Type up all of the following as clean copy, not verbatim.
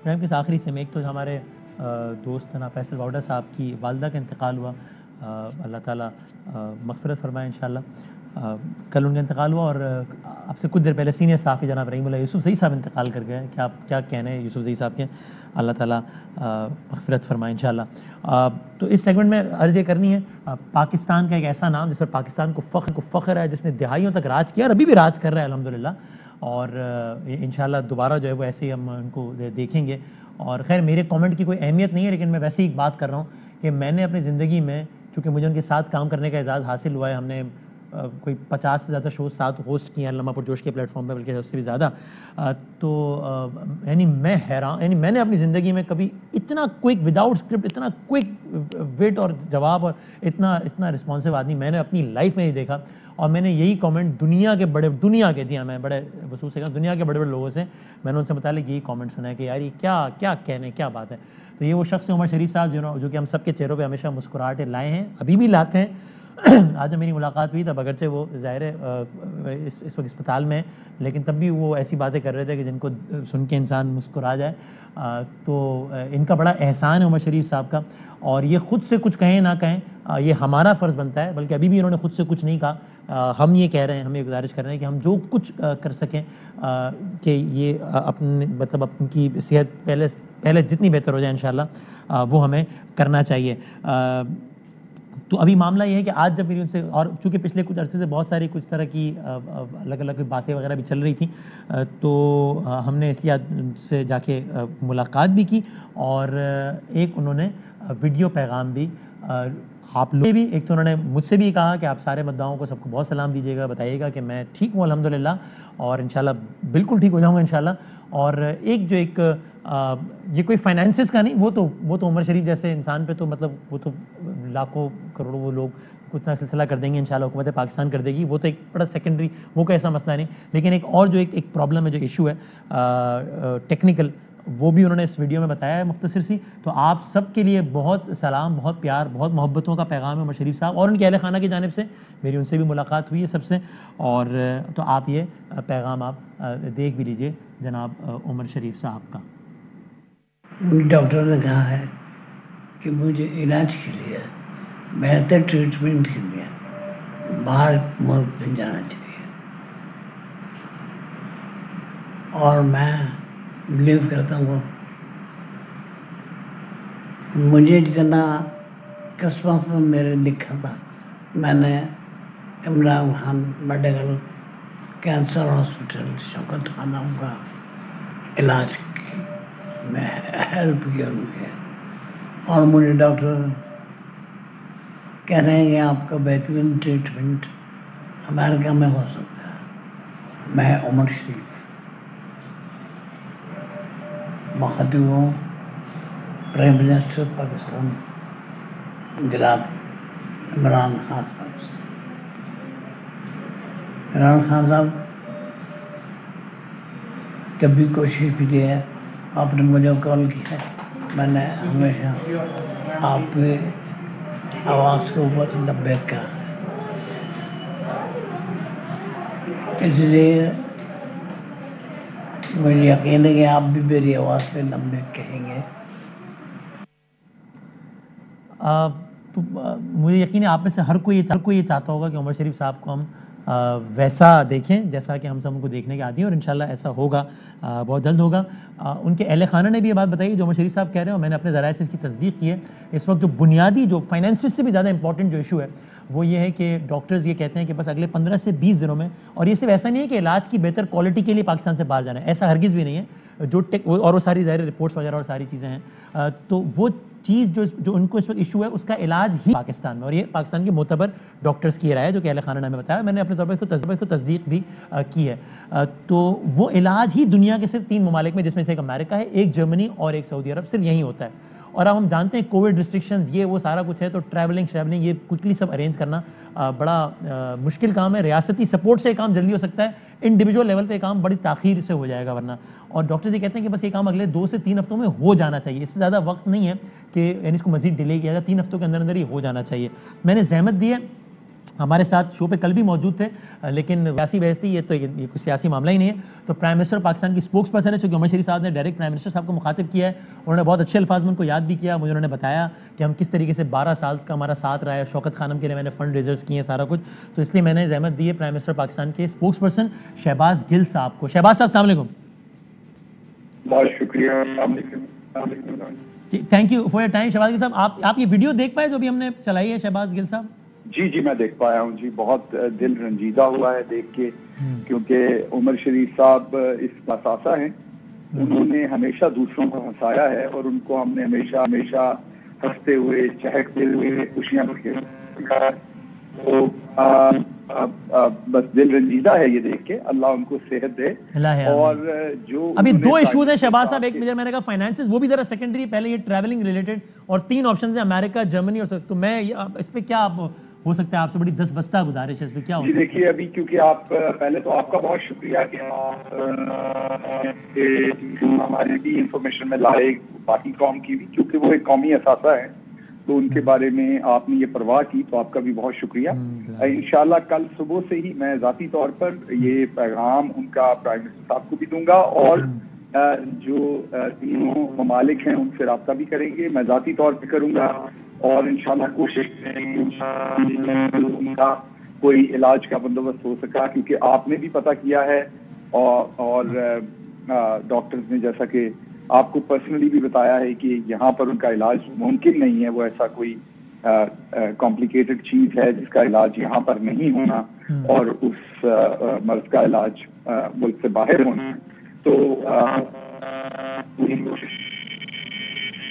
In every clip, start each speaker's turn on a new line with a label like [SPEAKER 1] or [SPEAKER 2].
[SPEAKER 1] Programme के आखिरी से में एक तो हमारे दोस्त जनाब फैसल वाउडा साहब की वालदा का इंतकाल हुआ, अल्लाह ताला मग़फ़िरत फरमाए इंशाअल्लाह। कल उनका इंतकाल हुआ और आपसे कुछ देर पहले सीनियर साफ़ी जनाब रहीमुल्लाह यूसुफ़ ज़ई साहब इंतकाल कर गए। क्या कहने हैं यूसुफ़ ज़ई साहब के, अल्लाह ताला मग़फ़िरत फरमाए इंशाअल्लाह। तो इस सेगमेंट में अर्ज़ ये करनी है, पाकिस्तान का एक ऐसा नाम जिस पर पाकिस्तान को फ़ख्र है, जिसने दिहाइयों तक राज किया और अभी भी राज कर रहा है अल्हम्दुलिल्लाह, और इंशाअल्लाह दोबारा जो है वो ऐसे ही हम उनको देखेंगे। और ख़ैर मेरे कमेंट की कोई अहमियत नहीं है, लेकिन मैं वैसे ही एक बात कर रहा हूँ कि मैंने अपनी ज़िंदगी में, चूँकि मुझे उनके साथ काम करने का एजाज़ हासिल हुआ है, हमने कोई 50 से ज़्यादा शोज़ साथ होस्ट किए हैं अल्लामा पुरजोश के प्लेटफॉर्म पे, बल्कि उससे भी ज़्यादा। तो यानी मैं हैरान, यानी मैंने अपनी ज़िंदगी में कभी इतना क्विक, विदाउट स्क्रिप्ट, इतना क्विक विट और जवाब और इतना रिस्पॉन्सिव आदमी मैंने अपनी लाइफ में नहीं देखा। और मैंने यही कमेंट दुनिया के जी हाँ, मैं बड़े वसूल से दुनिया के बड़े बड़े लोगों से मैंने उनसे मुतालिक यही कमेंट सुना है कि यार ये क्या कहने, क्या बात है। तो ये वो शख्स उमर शरीफ साहब जो कि हम सब के चेहरों पे हमेशा मुस्कुराहटें लाए हैं, अभी भी लाते हैं। आज मेरी मुलाकात हुई तब, अगरचे वो ज़ाहिर है इस वक्त अस्पताल में, लेकिन तब भी वो ऐसी बातें कर रहे थे कि जिनको सुन के इंसान मुस्कुरा जाए। तो इनका बड़ा एहसान है उमर शरीफ साहब का, और ये ख़ुद से कुछ कहें ना कहें, ये हमारा फ़र्ज़ बनता है, बल्कि अभी भी इन्होंने ख़ुद से कुछ नहीं कहा। हम ये कह रहे हैं, हम ये गुजारिश कर रहे हैं कि हम जो कुछ कर सकें कि ये अपने मतलब अपनी सेहत पहले जितनी बेहतर हो जाए इंशाअल्लाह वो हमें करना चाहिए। तो अभी मामला ये है कि आज जब मेरी उनसे, और चूँकि पिछले कुछ अरसे से बहुत सारी कुछ तरह की अलग अलग बातें वगैरह भी चल रही थी, तो हमने इसलिए आज उनसे जाके मुलाकात भी की, और एक उन्होंने वीडियो पैगाम भी आप लोग भी, एक तो उन्होंने मुझसे भी कहा कि आप सारे मुद्दाओं को सबको बहुत सलाम दीजिएगा, बताइएगा कि मैं ठीक हूँ अल्हम्दुलिल्लाह, और इंशाल्लाह बिल्कुल ठीक हो जाऊँगा इंशाल्लाह। और ये कोई फाइनेंसिस का नहीं, वो तो उमर शरीफ जैसे इंसान पे तो मतलब वो तो लाखों करोड़ों वो लोग उतना सिलसिला कर देंगे इंशाल्लाह, हुकूमत पाकिस्तान कर देगी, वो तो एक बड़ा सेकेंडरी, वो कोई ऐसा मसला नहीं। लेकिन एक और जो एक प्रॉब्लम है, जो इशू है टेक्निकल, वो भी उन्होंने इस वीडियो में बताया है मुख्तसर सी। तो आप सब के लिए बहुत सलाम, बहुत प्यार, बहुत मोहब्बतों का पैगाम है उमर शरीफ साहब और उनके अहले खाना की जानिब से। मेरी उनसे भी मुलाकात हुई है सबसे, और तो आप ये पैगाम आप देख भी लीजिए जनाब उमर शरीफ साहब का।
[SPEAKER 2] डॉक्टर ने कहा है कि मुझे इलाज के लिए, बेहतर ट्रीटमेंट के लिए बाहर मुल्क में जाना चाहिए, और मैं बिलीव करता हूँ मुझे जितना किस्मत में मेरे लिखा था, मैंने Imran Khan medical cancer hospital Shaukat खाना का इलाज की मैं हेल्प किया उनके, और मुझे डॉक्टर कह रहे हैं कि आपका बेहतरीन ट्रीटमेंट अमेरिका में हो सकता है। मैं उमर शरीफ मखदूम प्राइम मिनिस्टर पाकिस्तान जनाब इमरान खान साहब से, इमरान खान साहब जब भी कोशिश की है आपने मुझे कॉल किया, मैंने हमेशा आपके आवाज़ के ऊपर लब्बैक कहा है, इसलिए मुझे यकीन है कि आप भी मेरी आवाज़ पे लब्बैक कहेंगे।
[SPEAKER 1] तो मुझे यकीन है आप में से हर कोई ये चाहता होगा कि उमर शरीफ साहब को हम वैसा देखें जैसा कि हम सब उनको देखने के आदी हैं, और इंशाल्लाह ऐसा होगा, बहुत जल्द होगा। उनके अहले खाना ने भी ये बात बताई जो उमर शरीफ साहब कह रहे हैं, और मैंने अपने ज़राए से इसकी तस्दीक की है। इस वक्त जो बुनियादी, जो फाइनेंसिस से भी ज़्यादा इंपॉर्टेंट जो इशू है वो ये है कि डॉक्टर्स ये कहते हैं कि बस अगले 15 से 20 दिनों में, और ये सिर्फ ऐसा नहीं है कि इलाज की बेहतर क्वालिटी के लिए पाकिस्तान से बाहर जाना है, ऐसा हरगिज़ भी नहीं है, और वो सारी ज़ाहिर रिपोर्ट्स वगैरह और सारी चीज़ें हैं, तो वो चीज़ जो उनको इस वक्त इशू है उसका इलाज ही पाकिस्तान में, और ये पाकिस्तान के मोतबर डॉक्टर्स की राय है जो कि अहले खाना ने हमें बताया, मैंने अपने तौर पर इसको तस्दीक भी की है। तो वो इलाज ही दुनिया के सिर्फ 3 ममालिक में, जिसमें से एक अमेरिका है, एक जर्मनी और एक सऊदी अरब, सिर्फ यहीं होता है। और अब हम जानते हैं कोविड रिस्ट्रिक्शंस ये वो सारा कुछ है, तो ट्रैवलिंग ये क्विकली सब अरेंज करना बड़ा मुश्किल काम है। रियासती सपोर्ट से काम जल्दी हो सकता है, इंडिविजुअल लेवल पे काम बड़ी ताख़ीर से हो जाएगा वरना। और डॉक्टर्स ये कहते हैं कि बस ये काम अगले 2 से 3 हफ्तों में हो जाना चाहिए, इससे ज़्यादा वक्त नहीं है कि यानी इसको मज़ीद डिले किया जाए, 3 हफ्तों के अंदर अंदर ही हो जाना चाहिए। मैंने ज़हमत दी है हमारे साथ शो पे कल भी मौजूद थे, लेकिन सियासी बहस थी, ये कोई सियासी मामला ही नहीं है। तो प्राइम मिनिस्टर पाकिस्तान की स्पोक्स पर्सन है, चूँकि उमर शरीफ साहब ने डायरेक्ट प्राइम मिनिस्टर साहब को मुखातिब किया है। उन्होंने बहुत अच्छे अल्फाज में उनको याद भी किया। मुझे उन्होंने बताया कि हम किस तरीके से 12 साल का हमारा साथ रहा है, शौकत खानम के लिए मैंने फंड रेजर्स किए हैं, सारा कुछ। तो इसलिए मैंने जहमत दी है प्राइम मिनिस्टर पाकिस्तान के स्पोक्स पर्सन शहबाज गिल साहब को। शहबाज साहब अस्सलाम वालेकुम।
[SPEAKER 3] बहुत शुक्रिया,
[SPEAKER 1] thank you for your time. Shahbaz Gill साहब, आप ये वीडियो देख पाए जो अभी हमने चलाई है शहबाज गिल साहब?
[SPEAKER 3] जी जी मैं देख पाया हूँ जी, बहुत दिल रंजीदा हुआ है देख के, क्योंकि उमर शरीफ साहब इस मसासा हैं। उन्होंने हमेशा दूसरों को हंसाया है और उनको हमने हमेशा हमेशा हंसते हुए, चहकते हुए, खुशियां तो बस दिल रंजीदा है ये देख के। अल्लाह उनको सेहत दे। और जो
[SPEAKER 1] अभी 2 इश्यूज हैं शहबाज साहब, एक मैंने कहा फाइनेंसेस, वो भी जरा सेकेंडरी, पहले ये ट्रैवलिंग रिलेटेड, और 3 ऑप्शन है अमेरिका, जर्मनी और तो मैं इस पे क्या आप हो सकता है, आपसे बड़ी 10 बस्ता गुजारिश है, इस पे क्या हो सकता है?
[SPEAKER 3] देखिए अभी क्योंकि आप पहले तो आपका बहुत शुक्रिया कि आप हमारी भी इंफॉर्मेशन में लाए, बाकी कौम की भी, क्योंकि वो एक कौमी असासा है, तो उनके बारे में आपने ये परवाह की, तो आपका भी बहुत शुक्रिया। इंशाल्लाह कल सुबह से ही मैं जाती तौर पर ये पैगाम उनका प्राइम मिनिस्टर साहब को भी दूंगा, और जो तीनों ममालिक हैं उनसे रब्ता भी करेंगे, मैं जाती तौर पर करूंगा, और इंशाल्लाह कोशिश करेंगे उनका कोई इलाज का बंदोबस्त हो सका, क्योंकि आपने भी पता किया है और डॉक्टर्स ने जैसा कि आपको पर्सनली भी बताया है कि यहाँ पर उनका इलाज मुमकिन नहीं है, वो ऐसा कोई कॉम्प्लिकेटेड चीज है जिसका इलाज यहाँ पर नहीं होना, और उस मर्ज का इलाज मुल्क से बाहर होना। तो पूरी कोशिश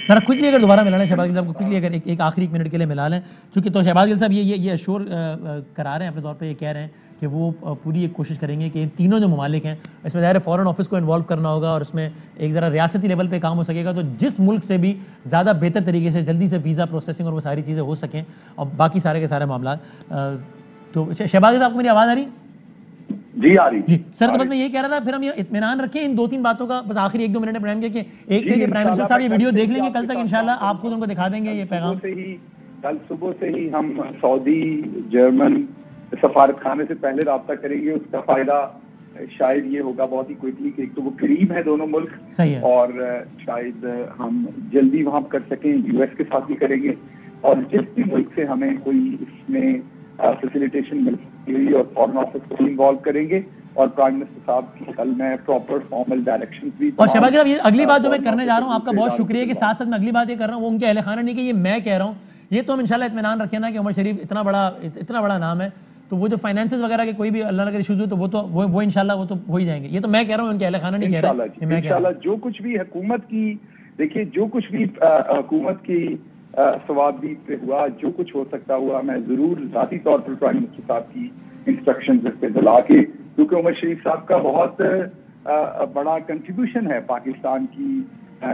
[SPEAKER 1] जरा क्विकली अगर दोबारा मिला लें शहबाज गिल साहब को, क्विकली अगर एक आखिरी 1 मिनट के लिए मिला लें, चूँकि तो शहबाज गिल साहब ये अश्योर करा रहे हैं अपने तौर पे, ये कह रहे हैं कि वो पूरी एक कोशिश करेंगे कि इन तीनों जो ममालिक हैं, इसमें ज़ाहिर फॉरेन ऑफिस को इन्वॉल्व करना होगा, और उसमें एक ज़रा रियासती लेवल पे काम हो सकेगा, तो जिस मुल्क से भी ज़्यादा बेहतर तरीके से जल्दी से वीज़ा प्रोसेसिंग और वो सारी चीज़ें हो सकें, और बाकी सारे के सारे मामला। तो शहबाज गिल साहब, आपको मेरी आवाज़ आ रही?
[SPEAKER 3] जी आ रही
[SPEAKER 1] जी सर। तो बस मैं ये कह रहा था, फिर हम ये इत्मीनान रखें इन 2-3 बातों का, बस आखिरी 1-2 मिनट में प्रेम किया कि एक प्राइम मिनिस्टर साहब ये वीडियो देख लेंगे कल तक इंशाल्लाह, आप खुद उनको दिखा देंगे ये पैगाम।
[SPEAKER 3] कल सुबह से ही हम सऊदी, जर्मन सफारत खाने से पहले रब्ता करेंगे। उसका फायदा शायद ये होगा बहुत ही क्विकली कि एक तो वो करीब है दोनों मुल्क,
[SPEAKER 1] सही है,
[SPEAKER 3] और शायद हम जल्दी वहाँ कर सकें, यूएस के साथ भी करेंगे, और जिस भी मुल्क से हमें कोई इसमें फैसिलिटेशन मिल सकती और फॉरेन ऑफिस को इन्वॉल्व करेंगे, और प्राइम मिनिस्टर साहब की कल मैं प्रॉपर फॉर्मल डायरेक्शन भी।
[SPEAKER 1] और शहबाज साहब, ये अगली बात जो मैं करने जा रहा हूँ, आपका बहुत शुक्रिया कि साथ साथ मैं अगली बात ये कर रहा हूँ, वो उनके अहले खाना नहीं कि ये मैं कह रहा हूँ, ये तो हम इंशाल्लाह इत्मीनान रखें ना कि उमर शरीफ इतना बड़ा नाम है, तो वो जो फाइनेंसेस वगैरह के कोई भी अल्लाह न करे इश्यूज हो, तो वो इंशाल्लाह वो तो हो ही जाएंगे। ये तो मैं कह रहा हूँ, उनके अहले खाना नहीं कह रहा है, मैं कह रहा हूँ।
[SPEAKER 3] जो कुछ भी हुकूमत की, देखिए जो कुछ भी हुकूमत की सवाबी पे हुआ, जो कुछ हो सकता हुआ, मैं जरूर जाती तौर पर प्राइम मिनिस्टर साहब की इंस्ट्रक्शन पे दिला के, क्योंकि उमर शरीफ साहब का बहुत बड़ा कंट्रीब्यूशन है पाकिस्तान की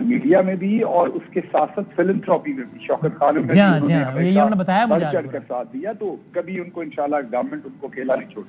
[SPEAKER 3] मीडिया में भी, और उसके साथ साथ फिलंथ्रॉपी में भी। शौकत खान ने
[SPEAKER 1] उन्होंने बताया मुझे
[SPEAKER 3] कर साथ दिया, तो कभी उनको इंशाल्लाह गवर्नमेंट उनको अकेला नहीं छोड़।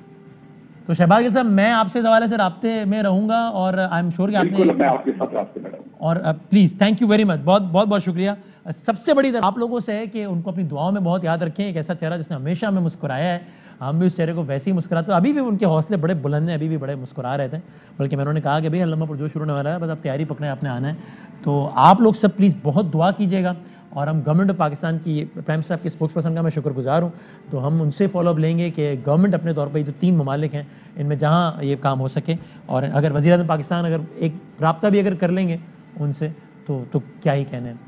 [SPEAKER 1] तो शहबाज गिल साहब, मैं आपसे इस हवाले से राब्ते में रहूंगा, और आई एम श्योर कि
[SPEAKER 3] मैं आपके साथ रास्ते में रहूंगा।
[SPEAKER 1] और please thank you very much, बहुत शुक्रिया। सबसे बड़ी आप लोगों से है कि उनको अपनी दुआओं में बहुत याद रखें। एक ऐसा चेहरा जिसने हमेशा हमें मुस्कुराया है, हम भी उस चेहरे को वैसे ही मुस्कुराते, अभी भी उनके हौसले बड़े बुलंद हैं, अभी भी बड़े मुस्कुरा रहे थे। बल्कि मैंने कहा कि भाई अल्लाह पर जो शुरू होने वाला है, बस आप तैयारी पकड़ें, आपने आना है। तो आप लोग सब प्लीज़ बहुत दुआ कीजिएगा, और हम गवर्नमेंट ऑफ पाकिस्तान की प्राइम मिनिस्टर के स्पोक्स पर्सन का मैं शुक्रगुजार हूँ, तो हम उनसे फॉलोअप लेंगे कि गवर्नमेंट अपने तौर पर जो 3 ममालिक हैं इनमें जहाँ ये काम हो सके, और अगर वज़ीर-ए-आज़म पाकिस्तान अगर एक रब्ता भी अगर कर लेंगे उनसे, तो क्या ही कहने हैं।